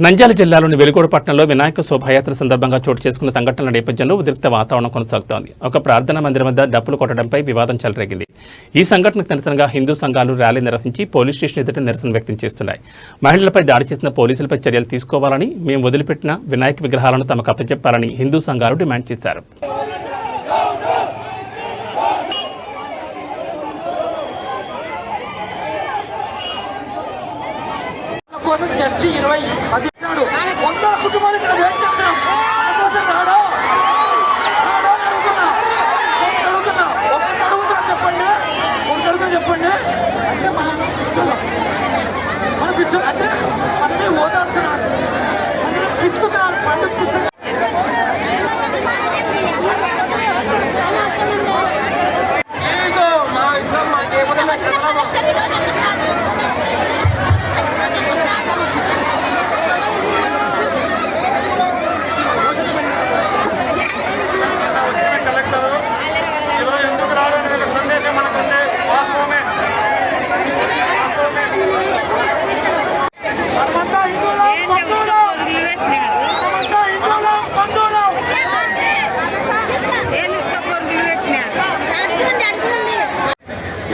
నంద్యాల జిల్లాలోని వెలుగోడు పట్టణంలో వినాయక శోభాయాత్ర సందర్భంగా చోటు చేసుకున్న సంఘటనల నేపథ్యంలో ఉద్రిక్త వాతావరణం కొనసాగుతోంది. ఒక ప్రార్థనా మందిరం వద్ద డప్పులు కొట్టడంపై వివాదం చెలరేగింది. ఈ సంఘటనకు నిరసనగా హిందూ సంఘాలు ర్యాలీ నిర్వహించి పోలీస్ స్టేషన్ ఎదుట నిరసన వ్యక్తం చేస్తున్నాయి. మహిళలపై దాడి చేసిన పోలీసులపై చర్యలు తీసుకోవాలని, మేము వదిలిపెట్టిన వినాయక విగ్రహాలను తమకు అప్పచెప్పాలని హిందూ సంఘాలు డిమాండ్ చేశారు. జస్ట్ 20 ఇచ్చాడు. 100 కుటుంబాలకు చెప్పండి అంటే మన పిచ్చర్ అంటే మనమే ఓదార్చున్నారు, పిచ్చుకున్నారు పండుగ పిచ్చర్.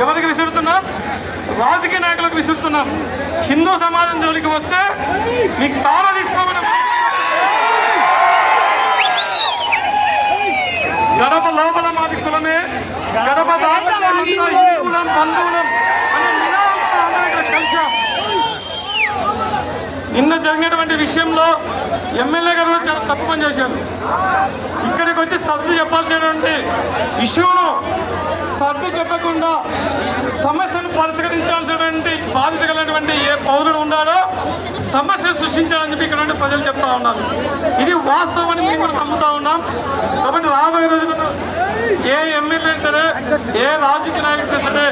ఎవరికి విసురుతున్నాం? రాజకీయ నాయకులకు విసురుతున్నాం. హిందూ సమాజం జోలికి వస్తే మీకు తారదిస్తామని గడప లోపల మాది కులమే, గడప దాటంలో హిందువులం బంధువులం అనే నినాదంతో అందరం ఇక్కడ కలిసాం. నిన్న జరిగినటువంటి విషయంలో ఎమ్మెల్యే గారు చాలా తప్పు పని చేశారు. ఇక్కడికి వచ్చి సర్దు చెప్పాల్సినటువంటి విషయంలో సర్దు చెప్పకుండా సమస్యను పరిష్కరించాల్సినటువంటి బాధ్యత కలిగినటువంటి ఏ పౌరుడు ఉన్నారో సమస్య సృష్టించాలని చెప్పి ఇక్కడ ప్రజలు చెప్తా ఉన్నారు. ఇది వాస్తవం అని మేము కూడా నమ్ముతా ఉన్నాం. కాబట్టి రాబోయే రోజుల్లో ఏ ఎమ్మెల్యే సరే, ఏ రాజకీయ నాయకుడు సరే,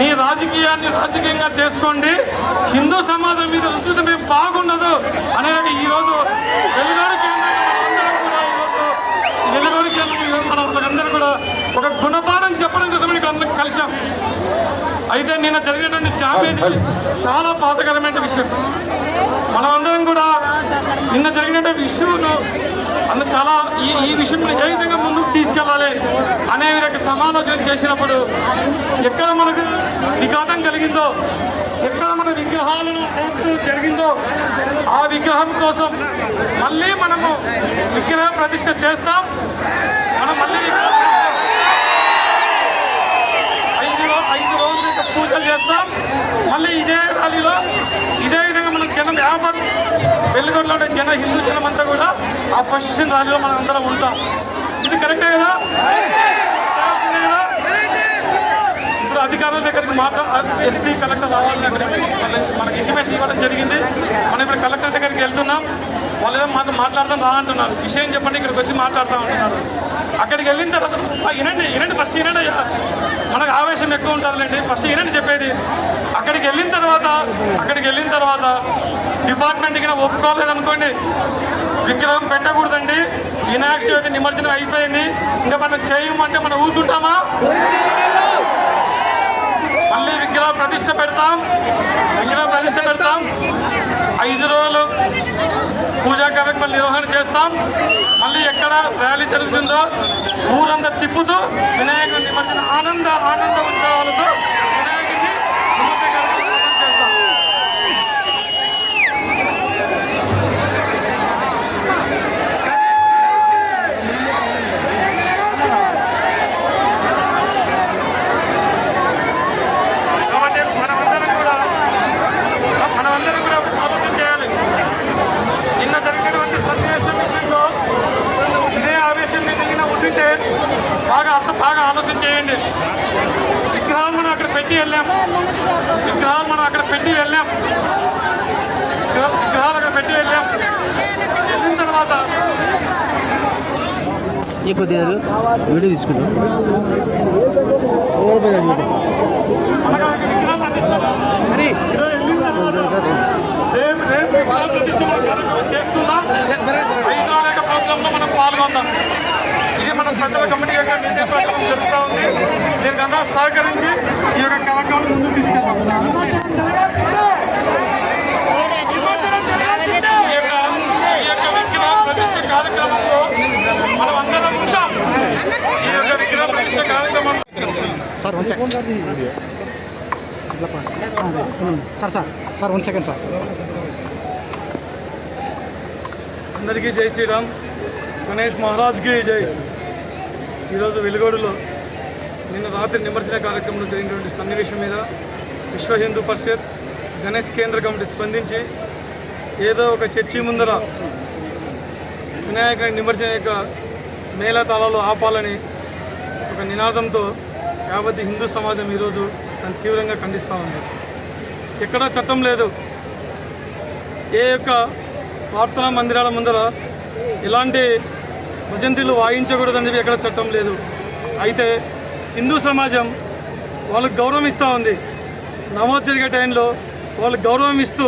నీ రాజకీయాన్ని రాజకీయంగా చేసుకోండి. హిందూ సమాజం మీద రుచి మేము బాగుండదు అనేది ఈరోజు వెలుగోడు కేంద్రంలో అందరూ కూడా ఒక గుణపాఠం చెప్పడం కోసం ఇక్కడ అందరికి కలిసాం. అయితే నిన్న జరిగినటువంటి డ్యామేజ్ చాలా బాధకరమైన విషయం. మనమందరం కూడా నిన్న జరిగినటువంటి విషయంలో చాలా ఈ విషయం ఏ విధంగా ముందుకు తీసుకెళ్ళాలి అనే విధంగా సమాలోచన చేసినప్పుడు ఎక్కడ మనకు విఘాతం కలిగిందో, ఎక్కడ మన విగ్రహాలను జరిగిందో ఆ విగ్రహం కోసం మళ్ళీ మనము విగ్రహ ప్రతిష్ఠ చేస్తాం. మనం మళ్ళీ 5 రోజులు పూజలు చేస్తాం. మళ్ళీ ఇదే ర్యాలీలో ఇదే విధంగా మనం జనం వ్యాపారం వెలుగొండలో ఉండే హిందూ జనం అంతా కూడా ఆ పొజిషన్ ర్యాలీలో మనం అందరం ఉంటాం. ఇది కరెక్టే కదా? ఇప్పుడు అధికారుల దగ్గరికి ఎస్పీ కలెక్టర్ రావాలని మనకి ఇంటిమేషన్ ఇవ్వడం జరిగింది. మనం ఇప్పుడు కలెక్టర్ దగ్గరికి వెళ్తున్నాం. వాళ్ళు ఏదో మాతో మాట్లాడదాం రా అంటున్నారు. విషయం చెప్పండి, ఇక్కడికి వచ్చి మాట్లాడుతూ ఉంటున్నారు. అక్కడికి వెళ్ళిన తర్వాత వినండి ఫస్ట్ వినండి. మనకు ఆవేశం ఎక్కువ ఉంటుందిలేండి. ఫస్ట్ వినండి చెప్పేది. అక్కడికి వెళ్ళిన తర్వాత డిపార్ట్మెంట్కి ఒప్పుకోలేదనుకోండి, విగ్రహం పెట్టకూడదండి, వినాయక చవితి నిమజ్జనం అయిపోయింది, ఇంకా మనం చేయమంటే మనం ఊరుకుంటామా? మళ్ళీ విగ్రహ ప్రతిష్ఠ పెడతాం. 5 రోజులు పూజా కార్యక్రమాలు నిర్వహణ చేస్తాం. మళ్ళీ ఎక్కడ ర్యాలీ జరుగుతుందో ఊరంతా తిప్పుతూ వినాయకుడి నిమజ్జన ఆనంద ఉత్సవాలతో వినాయకుడిని నిమజ్జన కార్యక్రమం చేస్తాం. కాబట్టి మనమందరం కూడా ఆలోచన చేయాలి. నిన్న జరిగినటువంటి సన్నివేశం విషయంలో ఇదే ఆవేశం మీద ఉంటుంటే బాగా ఆలోచన చేయండి. విగ్రహాలు మనం అక్కడ పెట్టి వెళ్ళాం. వెళ్ళిన తర్వాత కొద్దిగా వీడియో తీసుకుంటాం. చేస్తున్నాం. 5 రోజుల ప్రోగ్రాంలో మనం పాల్గొందాం. ఇది మన పెద్దల కమిటీ యొక్క నిర్ణయ ప్రకారం జరుగుతూ ఉంది. దీనికి అందరూ సహకరించి ఈ యొక్క కార్యక్రమం ముందుకు తీసుకెళ్తాం. Sir 1 second sir. అందరికీ జై శ్రీరామ్. గణేష్ మహారాజ్కి జై. ఈరోజు వెలుగోడులో నిన్న రాత్రి నిమజ్జన కార్యక్రమంలో జరిగినటువంటి సన్నివేశం మీద విశ్వ హిందూ పరిషత్ గణేష్ కేంద్ర కమిటీ స్పందించి ఏదో ఒక చర్చి ముందర వినాయకుని నిమజ్జన యొక్క మేళతాళాలు ఆపాలని ఒక నినాదంతో యావత్ హిందూ సమాజం ఈరోజు దాన్ని తీవ్రంగా ఖండిస్తూ ఉంది. ఎక్కడా చట్టం లేదు. ఏ యొక్క ప్రార్థనా మందిరాల ముందర ఎలాంటి భజంత్రీలు వాయించకూడదని ఎక్కడ చట్టం లేదు. అయితే హిందూ సమాజం వాళ్ళకు గౌరవం ఇస్తూ ఉంది. నమాజ్ జరిగే టైంలో వాళ్ళకి గౌరవం ఇస్తూ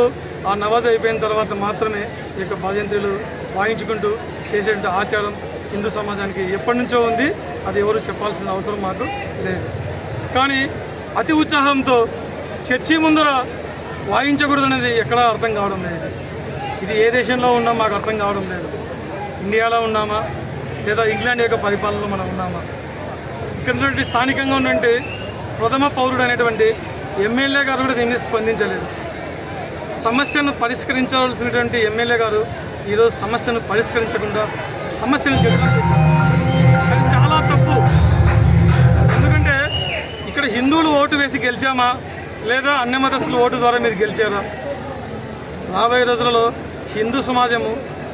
ఆ నమాజ్ అయిపోయిన తర్వాత మాత్రమే ఈ యొక్క భజంత్రీలు వాయించుకుంటూ చేసేటువంటి ఆచారం హిందూ సమాజానికి ఎప్పటి నుంచో ఉంది. అది ఎవరు చెప్పాల్సిన అవసరం మాకు లేదు. కానీ అతి ఉత్సాహంతో చర్చి ముందర వాయించకూడదు అనేది ఎక్కడా అర్థం కావడం లేదు. ఇది ఏ దేశంలో ఉన్నా మాకు అర్థం కావడం లేదు. ఇండియాలో ఉన్నామా లేదా ఇంగ్లాండ్ యొక్క పరిపాలనలో మనం ఉన్నామా? ఇక్కడ స్థానికంగా ఉన్నటువంటి ప్రథమ పౌరుడు అనేటువంటి ఎమ్మెల్యే గారు కూడా దీన్ని స్పందించలేదు. సమస్యను పరిష్కరించాల్సినటువంటి ఎమ్మెల్యే గారు ఈరోజు సమస్యను పరిష్కరించకుండా సమస్యను జగన్ చేశారు. అది చాలా తప్పు. ఎందుకంటే ఇక్కడ హిందువులు ఓటు వేసి గెలిచామా లేదా అన్య మతస్థులు ఓటు ద్వారా మీరు గెలిచారా? రాబోయే రోజులలో హిందూ సమాజము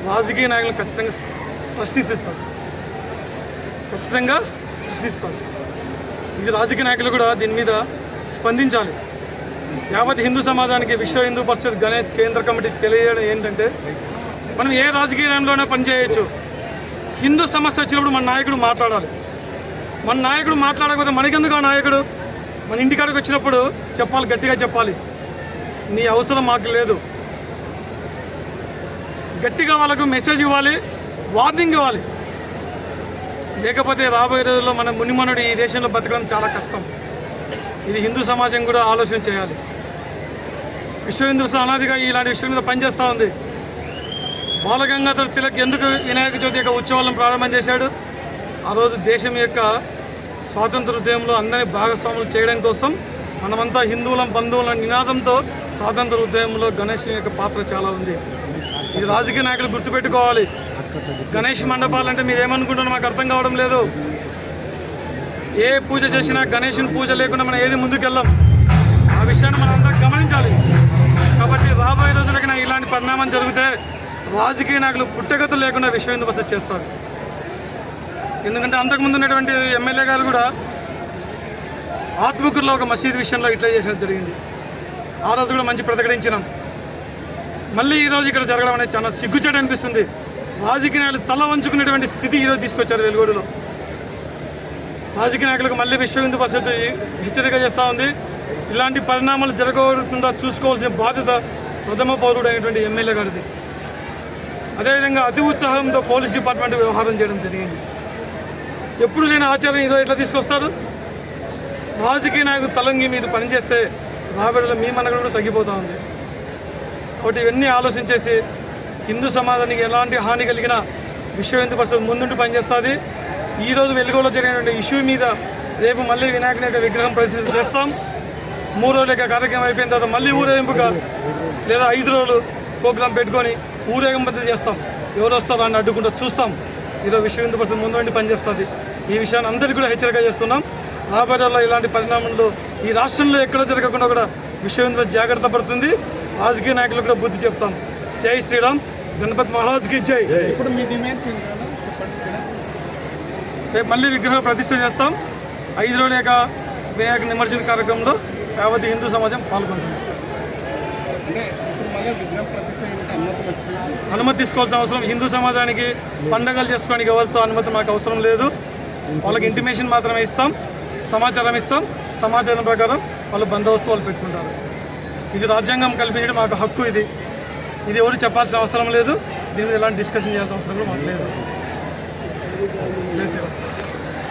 రాజకీయ నాయకులను ఖచ్చితంగా ప్రశ్నిస్తారు. ఇది రాజకీయ నాయకులు కూడా దీని మీద స్పందించాలి. యావత్ హిందూ సమాజానికి విశ్వ హిందూ పరిషత్ గణేష్ కేంద్ర కమిటీ తెలియజేయడం ఏంటంటే, మనం ఏ రాజకీయంలోనే పనిచేయచ్చు. హిందూ సమస్య వచ్చినప్పుడు మన నాయకుడు మాట్లాడాలి. మన నాయకుడు మాట్లాడకపోతే మనకెందుకు ఆ నాయకుడు? మన ఇంటికాడికి వచ్చినప్పుడు చెప్పాలి, గట్టిగా చెప్పాలి, నీ అవసరం మాకు లేదు. గట్టిగా వాళ్ళకు మెసేజ్ ఇవ్వాలి, వార్నింగ్ ఇవ్వాలి. లేకపోతే రాబోయే రోజుల్లో మన మునిమనుడు ఈ దేశంలో బతకడం చాలా కష్టం. ఇది హిందూ సమాజం కూడా ఆలోచన చేయాలి. విశ్వ హిందూ పరిషత్ అనాదిగా ఇలాంటి విషయం మీద పనిచేస్తూ ఉంది. బాలగంగాధర్ తిలక్ ఎందుకు వినాయక చవితి యొక్క ఉత్సవాలను ప్రారంభం చేశాడు? ఆ రోజు దేశం యొక్క స్వాతంత్ర ఉద్యమంలో అందరినీ భాగస్వాములు చేయడం కోసం మనమంతా హిందువులం బంధువుల నినాదంతో స్వాతంత్ర ఉద్యమంలో గణేష్ యొక్క పాత్ర చాలా ఉంది. ఇది రాజకీయ నాయకులు గుర్తుపెట్టుకోవాలి. గణేష్ మండపాలంటే మీరేమనుకుంటున్నా మాకు అర్థం కావడం లేదు. ఏ పూజ చేసినా గణేషుని పూజ లేకుండా మనం ఏది ముందుకెళ్ళాం. ఆ విషయాన్ని మనం అంతా గమనించాలి. కాబట్టి రాబోయే రోజులకైనా ఇలాంటి పరిణామం జరిగితే రాజకీయ నాయకులు పుట్టగతులు లేకుండా విశ్వ హిందూ పరిషత్ చేస్తారు. ఎందుకంటే అంతకుముందు ఉన్నటువంటి ఎమ్మెల్యే గారు కూడా ఆత్మకూరులో ఒక మసీదు విషయంలో ఇట్లా చేసినట్టు జరిగింది. ఆ రోజు కూడా మంచి ప్రతిఘటించినాం. మళ్ళీ ఈరోజు ఇక్కడ జరగడం అనేది చాలా సిగ్గుచేటు అనిపిస్తుంది. రాజకీయ నాయకులు తల వంచుకునేటువంటి స్థితి ఈరోజు తీసుకొచ్చారు వెలుగోడులో. రాజకీయ నాయకులకు మళ్ళీ విశ్వ హిందూ పరిషత్ హెచ్చరిక చేస్తూ ఉంది. ఇలాంటి పరిణామాలు జరగకుండా చూసుకోవాల్సిన బాధ్యత ప్రథమ పౌరుడు అయినటువంటి ఎమ్మెల్యే గారిది. అదేవిధంగా అతి ఉత్సాహంతో పోలీస్ డిపార్ట్మెంట్ వ్యవహారం చేయడం జరిగింది. ఎప్పుడు లేని ఆచారం ఈరోజు ఎట్లా తీసుకొస్తారు? రాజకీయ నాయకులు తలంగి మీరు పనిచేస్తే రాబోయేలో మీ మనగడ కూడా తగ్గిపోతూ ఉంది. కాబట్టి ఇవన్నీ ఆలోచించేసి హిందూ సమాజానికి ఎలాంటి హాని కలిగినా విశ్వ హిందూ పరిషత్ ముందుండి పనిచేస్తుంది. ఈరోజు వెలుగులో జరిగినటువంటి ఇష్యూ మీద రేపు మళ్ళీ వినాయకుని యొక్క విగ్రహం ప్రతిష్ఠ చేస్తాం. 3 రోజుల యొక్క కార్యక్రమం అయిపోయిన తర్వాత మళ్ళీ ఊరేగింపుగా లేదా 5 రోజులు ప్రోగ్రాం పెట్టుకొని ఊరేగింపు చేస్తాం. ఎవరు వస్తారో అని అడ్డుకుంటూ చూస్తాం. ఈరోజు విశ్వ హిందూ పరిషత్ ముందుండి పనిచేస్తుంది. ఈ విషయాన్ని అందరికీ కూడా హెచ్చరిక చేస్తున్నాం. రాబోయేలో ఇలాంటి పరిణామంలో ఈ రాష్ట్రంలో ఎక్కడ జరగకుండా కూడా విశ్వ హిందూ పరిషత్ జాగ్రత్త పడుతుంది. రాజకీయ నాయకులకు కూడా బుద్ధి చెప్తాం. జై శ్రీరామ్. గణపతి మహారాజ్కి జై. ఇప్పుడు మీ డిమాండ్స్ రేపు మళ్ళీ విగ్రహం ప్రతిష్ఠ చేస్తాం. 5 రోజుల యొక్క వినాయక నిమజ్జన కార్యక్రమంలో యావత్ హిందూ సమాజం పాల్గొంటుంది. అనుమతి తీసుకోవాల్సిన అవసరం హిందూ సమాజానికి పండగలు చేసుకోవడానికి ఎవరితో అనుమతి మాకు అవసరం లేదు. వాళ్ళకి ఇంటిమేషన్ మాత్రమే ఇస్తాం, సమాచారం ఇస్తాం. సమాచారం ప్రకారం వాళ్ళు బందోబస్తు వాళ్ళు పెట్టుకుంటారు. ఇది రాజ్యాంగం కల్పించడం మాకు హక్కు. ఇది ఎవరు చెప్పాల్సిన అవసరం లేదు. దీని మీద ఎలాంటి డిస్కషన్ చేయాల్సిన అవసరం కూడా మాకు లేదు.